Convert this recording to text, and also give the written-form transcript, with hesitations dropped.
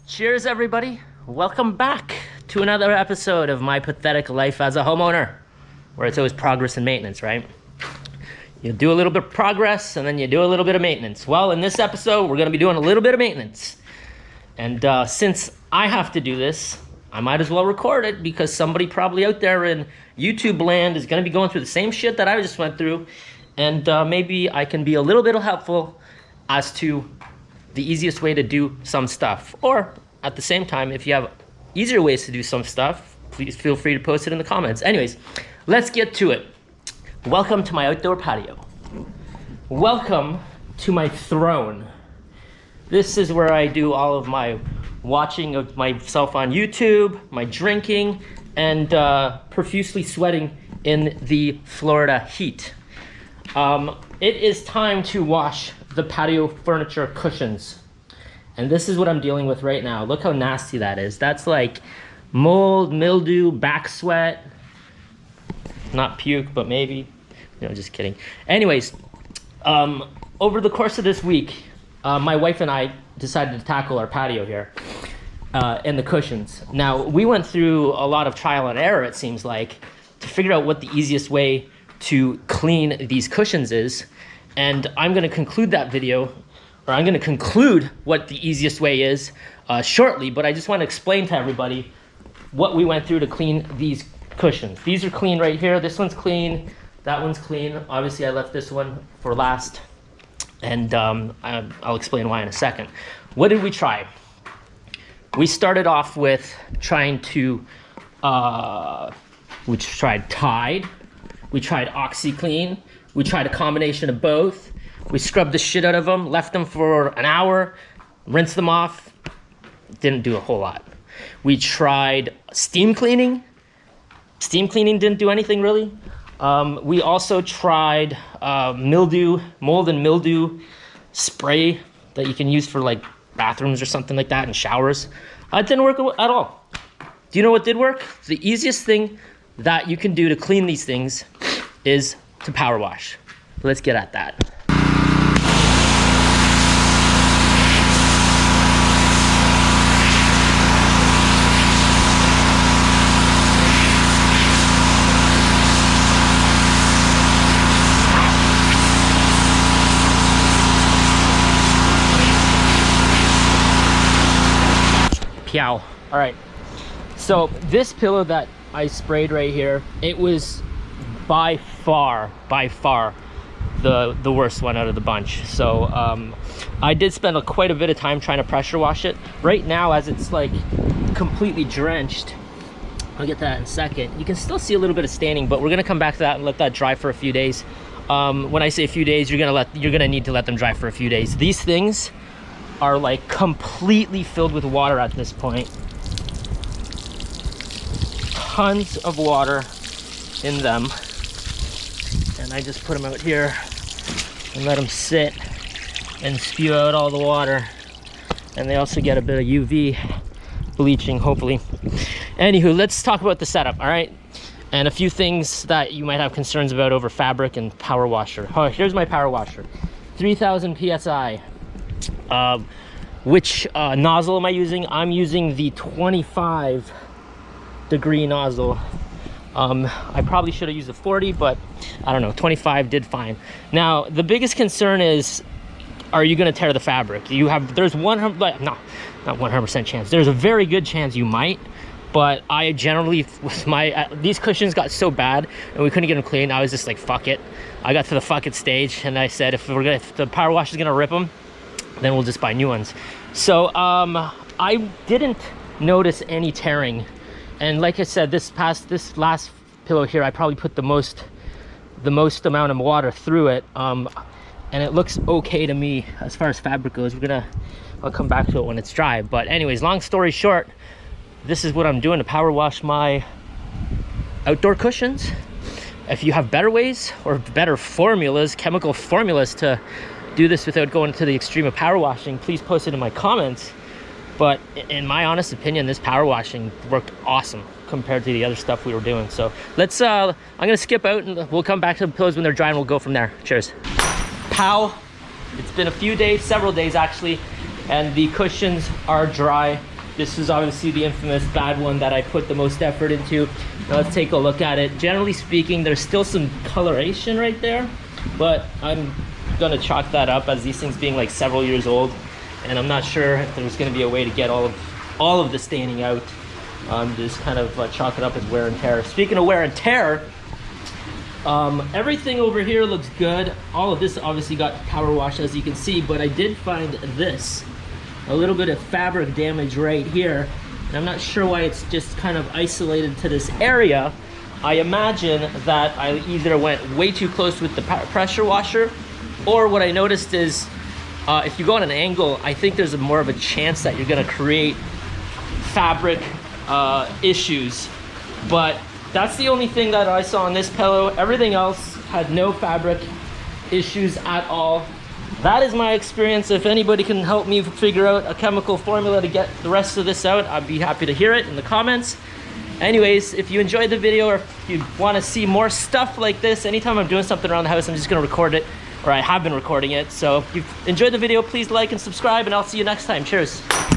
Cheers, everybody. Welcome back to another episode of my pathetic life as a homeowner, where it's always progress and maintenance, right? You do a little bit of progress and then you do a little bit of maintenance. Well, in this episode, we're going to be doing a little bit of maintenance. And since I have to do this, I might as well record it because somebody probably out there in YouTube land is going to be going through the same shit that I just went through. And maybe I can be a little bit helpful as to the easiest way to do some stuff. Or at the same time, if you have easier ways to do some stuff, please feel free to post it in the comments. Anyways, let's get to it. Welcome to my outdoor patio. Welcome to my throne. This is where I do all of my watching of myself on YouTube, my drinking, and profusely sweating in the Florida heat. It is time to wash the patio furniture cushions. And this is what I'm dealing with right now. Look how nasty that is. That's like mold, mildew, back sweat. Not puke, but maybe. No, just kidding. Anyways, over the course of this week, my wife and I decided to tackle our patio here and the cushions. Now, we went through a lot of trial and error, it seems like, to figure out what the easiest way to clean these cushions is. And I'm going to conclude that video, or I'm going to conclude what the easiest way is shortly, but I just want to explain to everybody what we went through to clean these cushions. These are clean right here. This one's clean. That one's clean. Obviously, I left this one for last, and I'll explain why in a second. What did we try? We started off with trying to, we tried Tide, we tried OxyClean, we tried a combination of both. We scrubbed the shit out of them, left them for an hour, rinsed them off. Didn't do a whole lot. We tried steam cleaning. Steam cleaning didn't do anything really. We also tried mold and mildew spray that you can use for like bathrooms or something like that and showers. It didn't work at all. Do you know what did work? The easiest thing that you can do to clean these things is to power wash. Let's get at that. All right, so this pillow that I sprayed right here, it was by far the worst one out of the bunch. So I did spend quite a bit of time trying to pressure wash it. Right now, as it's like completely drenched, I'll get to that in a second, you can still see a little bit of staining, but we're gonna come back to that and let that dry for a few days. When I say a few days, you're gonna need to let them dry for a few days. These things are like completely filled with water at this point. Tons of water in them. And I just put them out here and let them sit and spew out all the water. And they also get a bit of UV bleaching, hopefully. Anywho, let's talk about the setup, all right? And a few things that you might have concerns about over fabric and power washer. Oh, here's my power washer. 3000 PSI. Which nozzle am I using? I'm using the 25 degree nozzle. I probably should have used a 40, but I don't know, 25 did fine. Now, the biggest concern is, are you going to tear the fabric? There's 100, not 100% chance. There's a very good chance you might, but I generally, with these cushions got so bad and we couldn't get them clean, I was just like, fuck it. I got to the fuck it stage and I said, if the power wash is going to rip them, then we'll just buy new ones. So I didn't notice any tearing, and like I said, this last pillow here, I probably put the most amount of water through it, and it looks okay to me as far as fabric goes. I'll come back to it when it's dry. But anyways, long story short, this is what I'm doing to power wash my outdoor cushions. If you have better ways or better formulas, chemical formulas to do this without going to the extreme of power washing, please post it in my comments. But in my honest opinion, this power washing worked awesome compared to the other stuff we were doing. So let's I'm gonna skip out and we'll come back to the pillows when they're dry and we'll go from there. Cheers. Pow. It's been a few days, several days actually, and the cushions are dry. This is obviously the infamous bad one that I put the most effort into. Now let's take a look at it. Generally speaking, there's still some coloration right there, but I'm gonna chalk that up as these things being like several years old, and I'm not sure if there's gonna be a way to get all of the staining out. Just kind of chalk it up as wear and tear. Speaking of wear and tear, everything over here looks good. All of this obviously got power washed, as you can see, but I did find this, a little bit of fabric damage right here, and I'm not sure why it's just kind of isolated to this area. I imagine that I either went way too close with the pressure washer, or what I noticed is if you go on an angle, I think there's more of a chance that you're gonna create fabric issues. But that's the only thing that I saw on this pillow. Everything else had no fabric issues at all. That is my experience. If anybody can help me figure out a chemical formula to get the rest of this out, I'd be happy to hear it in the comments. Anyways, if you enjoyed the video, or if you want to see more stuff like this, anytime I'm doing something around the house, I'm just going to record it, or I have been recording it. So if you've enjoyed the video, please like and subscribe, and I'll see you next time. Cheers.